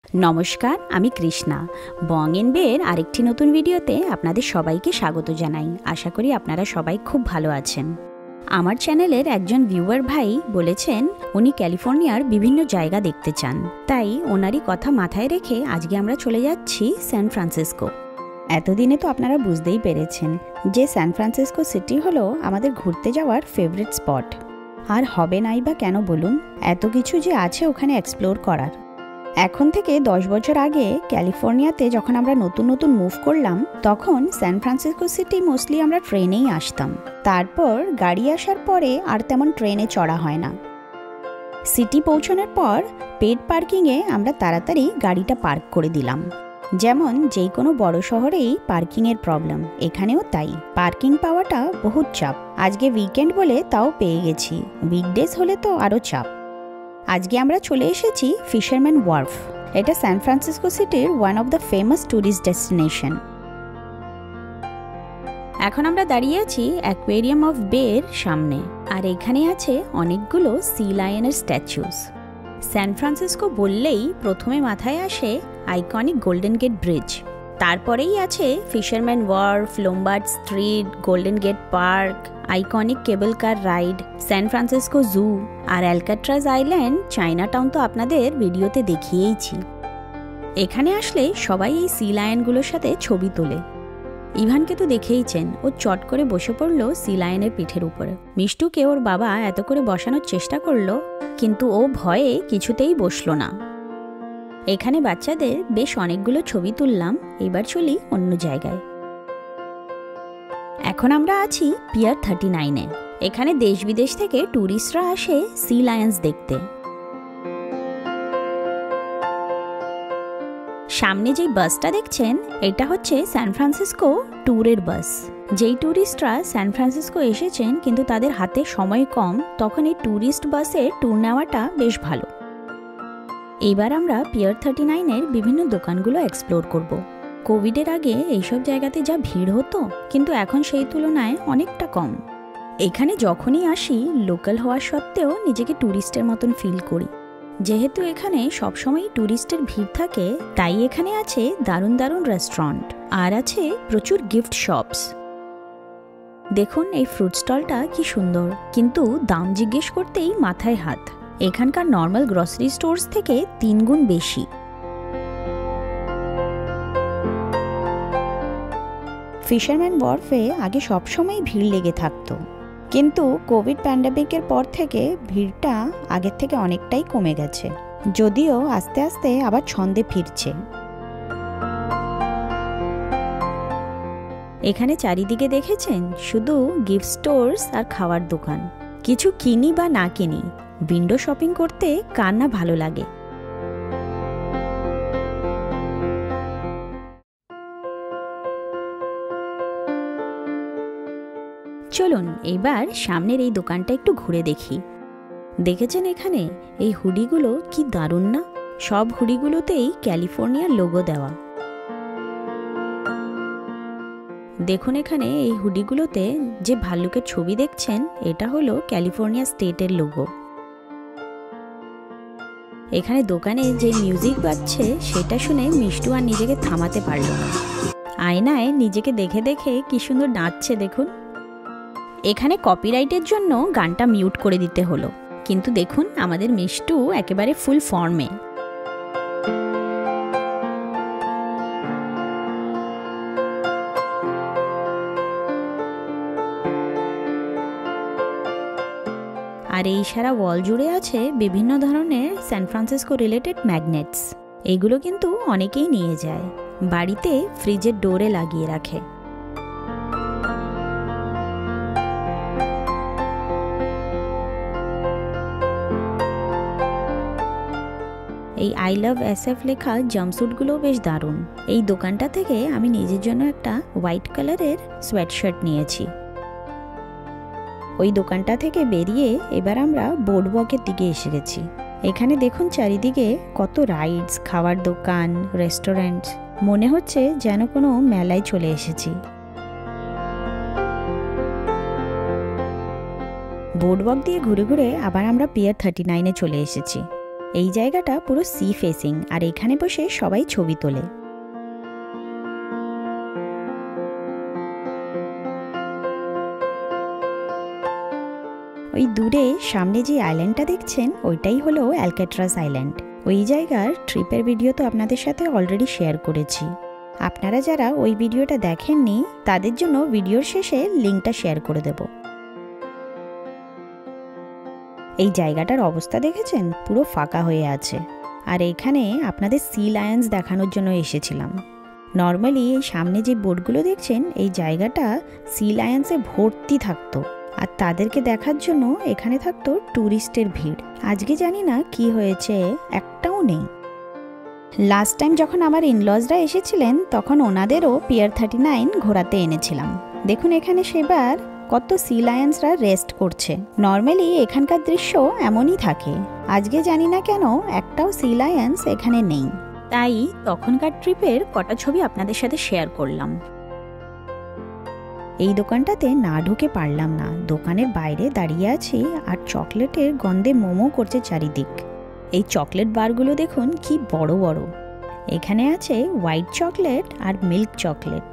নমস্কার, আমি কৃষ্ণা। বং এন বের আরেকটি নতুন ভিডিওতে আপনাদের সবাইকে স্বাগত জানাই। আশা করি আপনারা সবাই খুব ভালো আছেন। আমার চ্যানেলের একজন ভিউয়ার ভাই বলেছেন উনি ক্যালিফোর্নিয়ার বিভিন্ন জায়গা দেখতে চান, তাই ওনারই কথা মাথায় রেখে আজকে আমরা চলে যাচ্ছি স্যান ফ্রান্সিসকো। এতদিনে তো আপনারা বুঝতেই পেরেছেন যে স্যান ফ্রান্সিসকো সিটি হলো আমাদের ঘুরতে যাওয়ার ফেভারিট স্পট। আর হবে নাই বা কেন বলুন, এত কিছু যে আছে ওখানে এক্সপ্লোর করার। এখন থেকে 10 বছর আগে ক্যালিফোর্নিয়াতে যখন আমরা নতুন মুভ করলাম, তখন স্যান ফ্রান্সিসকো সিটি মোস্টলি আমরা ট্রেনেই আসতাম। তারপর গাড়ি আসার পরে আর তেমন ট্রেনে চড়া হয় না। সিটি পৌঁছানোর পর পেড পার্কিংয়ে আমরা তাড়াতাড়ি গাড়িটা পার্ক করে দিলাম। যেমন যেই কোনো বড় শহরেই পার্কিংয়ের প্রবলেম, এখানেও তাই। পার্কিং পাওয়াটা বহুত চাপ। আজকে উইকেন্ড বলে তাও পেয়ে গেছি, উইকডেজ হলে তো আরও চাপ। আজকে আমরা চলে এসেছি ফিশারম্যান ওয়ার্ফ। এটা স্যান ফ্রান্সিসকো সিটির one of the famous tourist destination. এখন আমরা দাঁড়িয়ে আছি অ্যাকোয়ারিয়াম অফ বের সামনে, আর এখানে আছে অনেকগুলো সি লায়নের স্ট্যাচুস। স্যান ফ্রান্সিসকো বললেই প্রথমে মাথায় আসে আইকনিক গোল্ডেন গেট ব্রিজ, তারপরেই আছে fisherman wharf, Lombard Street, Golden Gate Park, iconic cable car ride, San Francisco zoo আর অ্যালকাট্রাজ আইল্যান্ড, চায়না টাউন তো আপনাদের ভিডিওতে দেখিয়েইছি। এখানে আসলে সবাই এই সি লায়নগুলোর সাথে ছবি তোলে। ইভানকে তো দেখেইছেন, ও চট করে বসে পড়ল সি লায়নের পিঠের উপরে। মিষ্টুকে ওর বাবা এত করে বসানোর চেষ্টা করলো, কিন্তু ও ভয়ে কিছুতেই বসলো না। এখানে বাচ্চাদের বেশ অনেকগুলো ছবি তুললাম। এবার চলি অন্য জায়গায়। এখন আমরা আছি পিয়ার 39-এ। এখানে দেশ বিদেশ থেকে ট্যুরিস্টরা আসে সি লায়ন্স দেখতে। সামনে যেই বাসটা দেখছেন, এটা হচ্ছে স্যান ফ্রান্সিসকো ট্যুরের বাস। যেই ট্যুরিস্টরা স্যান ফ্রান্সিসকো এসেছেন কিন্তু তাদের হাতে সময় কম, তখন এই ট্যুরিস্ট বাসে ট্যুর নেওয়াটা বেশ ভালো। এবার আমরা পিয়ার 39-এর বিভিন্ন দোকানগুলো এক্সপ্লোর করব। কোভিডের আগে এইসব জায়গাতে যা ভিড় হতো, কিন্তু এখন সেই তুলনায় অনেকটা কম। এখানে যখনই আসি লোকাল হওয়া সত্ত্বেও নিজেকে ট্যুরিস্টের মতন ফিল করি। যেহেতু এখানে সবসময়ই ট্যুরিস্টের ভিড় থাকে, তাই এখানে আছে দারুণ দারুণ রেস্টুরেন্ট আর আছে প্রচুর গিফট শপস। দেখুন এই ফ্রুট স্টলটা কি সুন্দর, কিন্তু দাম জিজ্ঞেস করতেই মাথায় হাত। এখানকার নর্মাল গ্রসারি স্টোর্স থেকে 3 গুণ বেশি। ফিশারম্যান ওয়ার্ফে আগে সবসময় ভিড় লেগে থাকতো, কিন্তু কোভিড প্যান্ডেমিকের পর থেকে ভিড়টা আগের থেকে অনেকটাই কমে গেছে, যদিও আস্তে আস্তে আবার ছন্দে ফিরছে। এখানে চারিদিকে দেখেছেন শুধু গিফট স্টোর্স আর খাওয়ার দোকান। কিছু কিনি বা না কিনি, উইন্ডো শপিং করতে কার না ভালো লাগে। চলুন এবার সামনের এই দোকানটা একটু ঘুরে দেখি। দেখেছেন এখানে এই হুডিগুলো কি দারুণ না? সব হুডিগুলোতেই ক্যালিফোর্নিয়ার লোগো দেওয়া। দেখুন এখানে এই হুডিগুলোতে যে ভাল্লুকের ছবি দেখছেন, এটা হলো ক্যালিফোর্নিয়া স্টেটের লোগো। এখানে দোকানে যে মিউজিক বাজছে সেটা শুনে মিষ্টু আর নিজেকে থামাতে পারল না। আয়নায় নিজেকে দেখে দেখে কি সুন্দর নাচছে দেখুন। এখানে কপিরাইটের জন্য গানটা মিউট করে দিতে হলো, কিন্তু দেখুন আমাদের মিষ্টু একেবারে ফুল ফর্মে। আর এই সারা ওয়াল জুড়ে আছে বিভিন্ন ধরনের স্যান ফ্রান্সিসকো রিলেটেড ম্যাগনেটস। এগুলো কিন্তু অনেকেই নিয়ে যায়, বাড়িতে ফ্রিজের ডোরে লাগিয়ে রাখে। এই আই লাভ এসএফ লেখা জাম্পস্যুটগুলো বেশ দারুণ। এই দোকানটা থেকে আমি নিজের জন্য একটা হোয়াইট কালারের সোয়েটশার্ট নিয়েছি। ওই দোকানটা থেকে বেরিয়ে এবার আমরা বোর্ডওয়াকের দিকে এসে গেছি। এখানে দেখুন চারিদিকে কত রাইডস, খাওয়ার দোকান, রেস্টুরেন্ট, মনে হচ্ছে যেন কোনো মেলায় চলে এসেছি। বোর্ডওয়াক দিয়ে ঘুরে ঘুরে আবার আমরা পিয়ার 39-এ চলে এসেছি। এই জায়গাটা পুরো সি ফেসিং, আর এখানে বসে সবাই ছবি তোলে। ওই দূরে সামনে যে আইল্যান্ডটা দেখছেন ওইটাই হলো অ্যালকাট্রাজ আইল্যান্ড। ওই জায়গার ট্রিপের ভিডিও তো আপনাদের সাথে অলরেডি শেয়ার করেছি। আপনারা যারা ওই ভিডিওটা দেখেননি তাদের জন্য ভিডিওর শেষে লিঙ্কটা শেয়ার করে দেব। এই জায়গাটার অবস্থা দেখেছেন, পুরো ফাঁকা হয়ে আছে। আর এখানে আপনাদের সি লায়ন্স দেখানোর জন্য এসেছিলাম। নর্মালি এই সামনে যে বোটগুলো দেখছেন এই জায়গাটা সি লায়ন্সে ভর্তি থাকতো, আর তাদেরকে দেখার জন্য এখানে থাকতো ট্যুরিস্টের ভিড়। আজকে জানি না কি হয়েছে, একটাও নেই। লাস্ট টাইম যখন আমার ইনলজরা এসেছিলেন তখন ওনাদেরও পিয়ার 39 ঘোরাতে এনেছিলাম। দেখুন এখানে সেবার কত সি লায়ন্সরা রেস্ট করছে। নর্মালি এখানকার দৃশ্য এমনই থাকে, আজকে জানি না কেন একটাও সি লায়ন্স এখানে নেই। তাই তখনকার ট্রিপের কটা ছবি আপনাদের সাথে শেয়ার করলাম। এই দোকানটাতে না ঢুকে পারলাম না, দোকানের বাইরে দাঁড়িয়ে আছি আর চকলেটের গন্ধে মোমো করছে চারিদিক। এই চকলেট বারগুলো দেখুন কি বড় বড়। এখানে আছে হোয়াইট চকলেট আর মিল্ক চকলেট।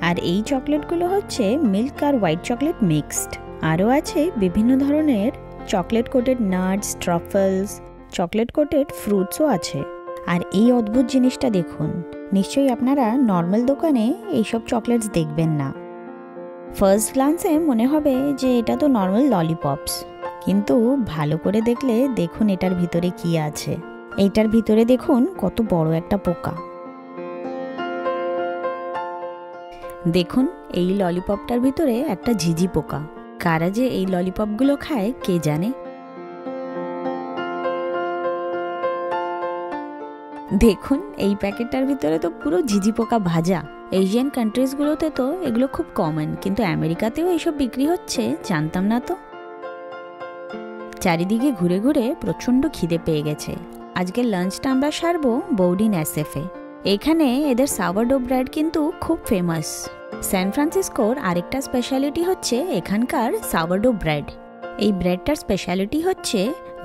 আর এই চকলেটগুলো হচ্ছে মিল্ক আর হোয়াইট চকলেট মিক্সড। আরও আছে বিভিন্ন ধরনের chocolate coated nuts, truffles, chocolate coated ফ্রুটসও আছে। আর এই অদ্ভুত জিনিসটা দেখুন, নিশ্চয়ই আপনারা নর্মাল দোকানে এইসব চকলেটস দেখবেন না। ফার্স্ট গ্লান্সে মনে হবে যে এটা তো নর্মাল ললিপপস, কিন্তু ভালো করে দেখলে দেখুন এটার ভিতরে কি আছে। এইটার ভিতরে দেখুন কত বড় একটা পোকা। দেখুন এই ললিপপটার ভিতরে একটা ঝিঝি পোকা। কারা যে এই ললিপপগুলো খায় কে জানে। দেখুন এই প্যাকেটটার ভিতরে তো পুরো ঝিঝি পোকা ভাজা। এশিয়ান কান্ট্রিজগুলোতে তো এগুলো খুব কমন, কিন্তু আমেরিকাতেও এইসব বিক্রি হচ্ছে জানতাম না তো। চারিদিকে ঘুরে ঘুরে প্রচণ্ড খিদে পেয়ে গেছে। আজকে লাঞ্চটা আমরা সারবো বৌডিন এসএফে। এখানে এদের সাওয়ারডো ব্রেড কিন্তু খুব ফেমাস। স্যান ফ্রান্সিসকোর আরেকটা স্পেশালিটি হচ্ছে এখানকার সাওয়ারডো ব্রেড। এই ব্রেডটার স্পেশালিটি হচ্ছে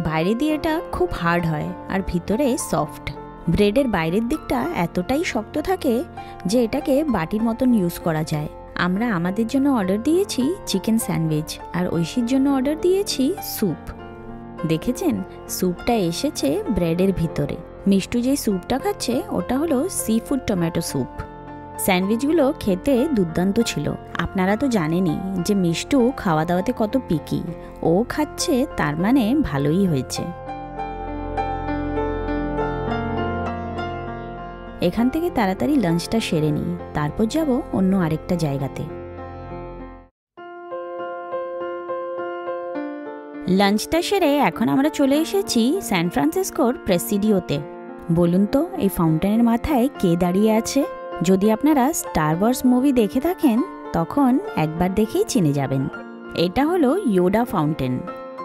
বাইরে দিয়ে এটা খুব হার্ড হয় আর ভিতরে সফট। ব্রেডের বাইরের দিকটা এতটাই শক্ত থাকে যে এটাকে বাটির মতন ইউজ করা যায়। আমরা আমাদের জন্য অর্ডার দিয়েছি চিকেন স্যান্ডউইচ, আর ঐশীর জন্য অর্ডার দিয়েছি স্যুপ। দেখেছেন স্যুপটা এসেছে ব্রেডের ভিতরে। মিষ্টু যেই স্যুপটা খাচ্ছে ওটা হলো সি ফুড টমেটো স্যুপ। স্যান্ডউইচগুলো খেতে দুর্দান্ত ছিল। আপনারা তো জানেনই যে মিষ্টু খাওয়া দাওয়াতে কত পিকি। ও খাচ্ছে তার মানে ভালোই হয়েছে। এখান থেকে তাড়াতাড়ি লাঞ্চটা সেরে নিই, তারপর যাব অন্য আরেকটা জায়গাতে। লাঞ্চটা সেরে এখন আমরা চলে এসেছি স্যান ফ্রান্সিসকোর প্রেসিডিওতে। বলুন তো এই ফাউন্টেনের মাথায় কে দাঁড়িয়ে আছে? যদি আপনারা স্টার ওয়ার্স মুভি দেখে থাকেন তখন একবার দেখেই চিনে যাবেন। এটা হলো ইয়োডা ফাউন্টেন।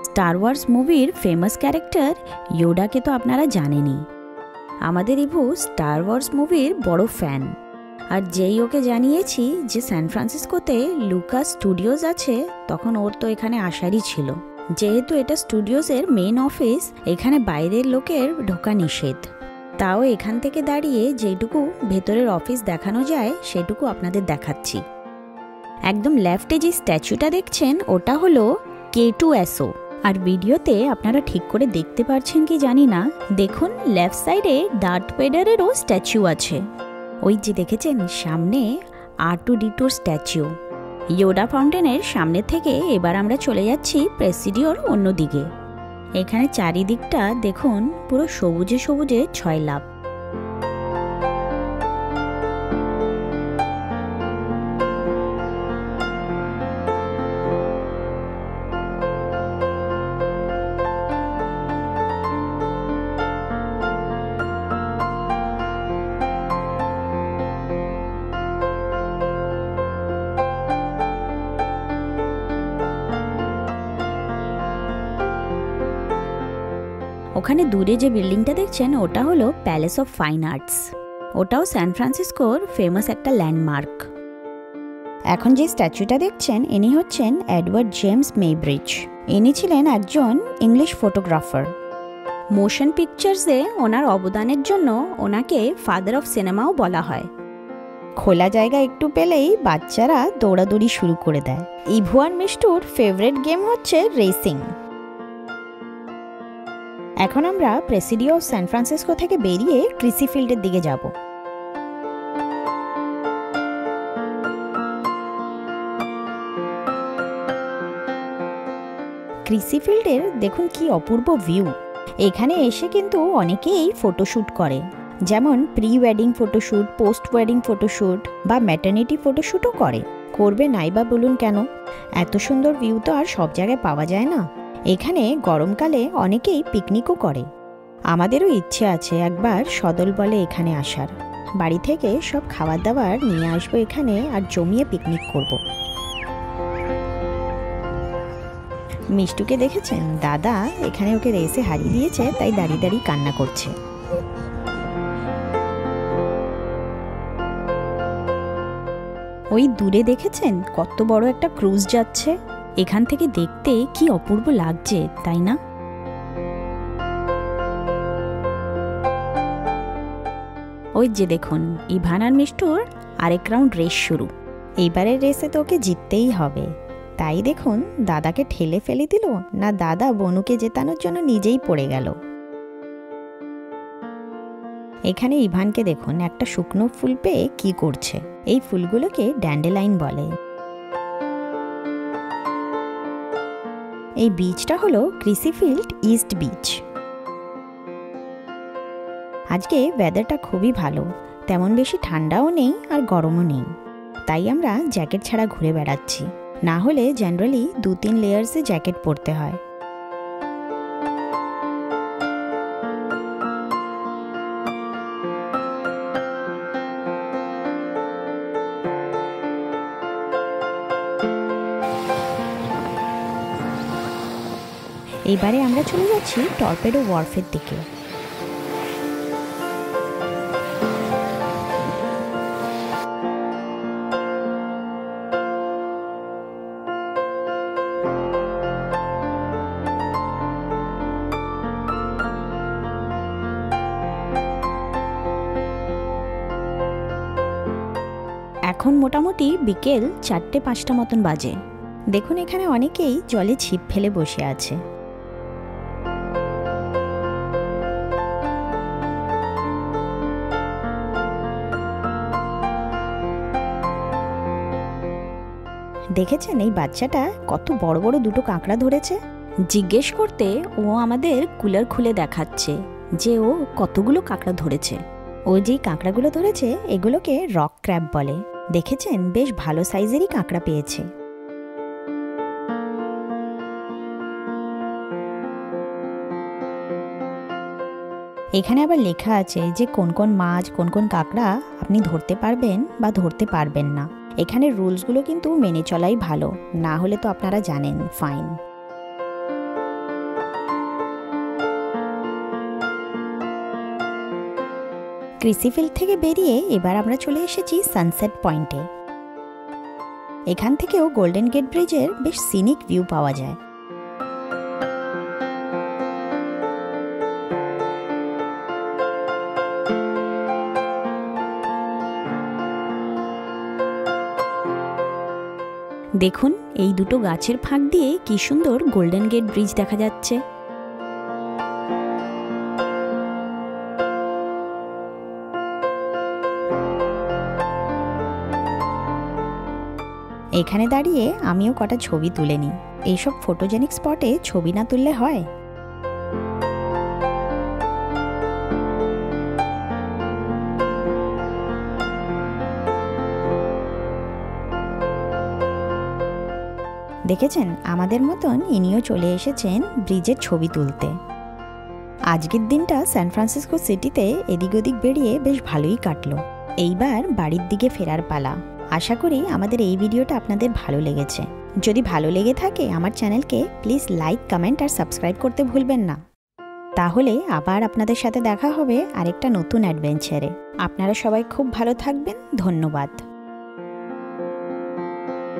স্টার ওয়ার্স মুভির ফেমাস ক্যারেক্টার ইয়োডাকে তো আপনারা জানেনই। আমাদের ইভু স্টার ওয়ার্স মুভির বড় ফ্যান। আর যেই ওকে জানিয়েছি যে স্যান ফ্রান্সিসকোতে লুকাস স্টুডিওজ আছে, তখন ওর তো এখানে আসারই ছিল। যেহেতু এটা স্টুডিওজের মেইন অফিস, এখানে বাইরের লোকের ঢোকা নিষেধ। তাও এখান থেকে দাঁড়িয়ে যেটুকু ভেতরের অফিস দেখানো যায় সেটুকু আপনাদের দেখাচ্ছি। একদম লেফটে যে স্ট্যাচুটা দেখছেন ওটা হলো K2SO। আর ভিডিওতে আপনারা ঠিক করে দেখতে পারছেন কি জানি না, দেখুন লেফট সাইডে ডার্থ ভেডারেরও স্ট্যাচু আছে। ওই যে দেখেছেন সামনে R2D2 স্ট্যাচু। ইয়োডা ফাউন্টেনের সামনে থেকে এবার আমরা চলে যাচ্ছি প্রেসিডিওর অন্যদিকে। এখানে চারিদিকটা দেখুন পুরো সবুজে সবুজে ছয়লাভ। ওখানে দূরে যে বিল্ডিংটা দেখছেন ওটা হলো প্যালেস অফ ফাইন আর্টস। ওটাও স্যান ফ্রান্সিসকোর ফেমাস একটা ল্যান্ডমার্ক। এখন যে স্ট্যাচুটা দেখছেন ইনি হচ্ছেন এডওয়ার্ড জেমস মেব্রিজ। ইনি ছিলেন একজন ইংলিশ ফটোগ্রাফার। মোশন পিকচার্সে ওনার অবদানের জন্য ওনাকে ফাদার অফ সিনেমাও বলা হয়। খোলা জায়গা একটু পেলেই বাচ্চারা দৌড়াদৌড়ি শুরু করে দেয়। ইভু আর মিষ্টুর ফেভারিট গেম হচ্ছে রেসিং। এখন আমরা প্রেসিডিও অফ সান ফ্রান্সিসকো থেকে বেরিয়ে ক্রিসি ফিল্ডের দিকে যাব। ক্রিসি ফিল্ডের দেখুন কি অপূর্ব ভিউ। এখানে এসে কিন্তু অনেকেই ফটোশ্যুট করে, যেমন pre wedding photoshoot, post wedding photoshoot বা ম্যাটারনিটি ফটোশ্যুটও করবে নাই বা বলুন কেন? এত সুন্দর ভিউ তো আর সব জায়গায় পাওয়া যায় না। এখানে গরমকালে অনেকেই পিকনিকও করে। আমাদেরও ইচ্ছে আছে একবার সদল বলে এখানে আসার। বাড়ি থেকে সব খাবার দাবার নিয়ে আসবো এখানে আর জমিয়ে পিকনিক করব। মিষ্টুকে দেখেছেন? দাদা এখানে ওকে রেসে হারিয়ে দিয়েছে, তাই দাঁড়িয়ে দাঁড়িয়ে কান্না করছে। ওই দূরে দেখেছেন কত বড় একটা ক্রুজ যাচ্ছে? এখান থেকে দেখতে কি অপূর্ব লাগছে, তাই না? ওই যে দেখুন ইভান আর মিষ্টুর আরেক রাউন্ড রেস শুরু। এইবারের রেসে তো ওকে জিততেই হবে। তাই দেখুন দাদাকে ঠেলে ফেলে দিল না, দাদা বনুকে জেতানোর জন্য নিজেই পড়ে গেল। এখানে ইভানকে দেখুন একটা শুকনো ফুল পেয়ে কি করছে। এই ফুলগুলোকে ড্যান্ডেলাইন বলে। এই বিচটা হলো ক্রিসি ফিল্ড ইস্ট বিচ। আজকে ওয়েদারটা খুবই ভালো, তেমন বেশি ঠান্ডাও নেই আর গরমও নেই। তাই আমরা জ্যাকেট ছাড়া ঘুরে বেড়াচ্ছি, না হলে জেনারেলি 2-3 লেয়ার্সে জ্যাকেট পরতে হয়। এবারে আমরা চলে যাচ্ছি টর্পেডো ওয়ার্ফের দিকে। এখন মোটামুটি বিকেল 4-5টা মতন বাজে। দেখুন এখানে অনেকেই জলে ছিপ ফেলে বসে আছে। দেখেছেন এই বাচ্চাটা কত বড় বড় দুটো কাঁকড়া ধরেছে? জিজ্ঞেস করতে ও আমাদের কুলার খুলে দেখাচ্ছে যে ও কতগুলো কাঁকড়া ধরেছে। ও যেই কাঁকড়াগুলো ধরেছে এগুলোকে রক ক্র্যাব বলে। দেখেছেন বেশ ভালো সাইজেরই কাঁকড়া পেয়েছে। এখানে আবার লেখা আছে যে কোন কোন মাছ, কোন কোন কাঁকড়া আপনি ধরতে পারবেন বা ধরতে পারবেন না। এখানে রুলসগুলো কিন্তু মেনে চলাই ভালো, না হলে তো আপনারা জানেন ফাইন। ক্রিসি ফিল্ড থেকে বেরিয়ে এবার আমরা চলে এসেছি সানসেট পয়েন্টে। এখান থেকেও গোল্ডেন গেট ব্রিজের বেশ সিনিক ভিউ পাওয়া যায়। দেখুন এই দুটো গাছের ফাঁক দিয়ে কি সুন্দর গোল্ডেন গেট ব্রিজ দেখা যাচ্ছে। এখানে দাঁড়িয়ে আমিও কটা ছবি তুলে নিই। এইসব ফটোজেনিক স্পটে ছবি না তুললে হয়? দেখেছেন আমাদের মতন ইনিও চলে এসেছেন ব্রিজের ছবি তুলতে। আজকের দিনটা সান ফ্রান্সিসকো সিটিতে এদিক ওদিক বেরিয়ে বেশ ভালোই কাটলো। এইবার বাড়ির দিকে ফেরার পালা। আশা করি আমাদের এই ভিডিওটা আপনাদের ভালো লেগেছে। যদি ভালো লেগে থাকে আমার চ্যানেলকে প্লিজ লাইক, কমেন্ট আর সাবস্ক্রাইব করতে ভুলবেন না। তাহলে আবার আপনাদের সাথে দেখা হবে আরেকটা নতুন অ্যাডভেঞ্চারে। আপনারা সবাই খুব ভালো থাকবেন। ধন্যবাদ।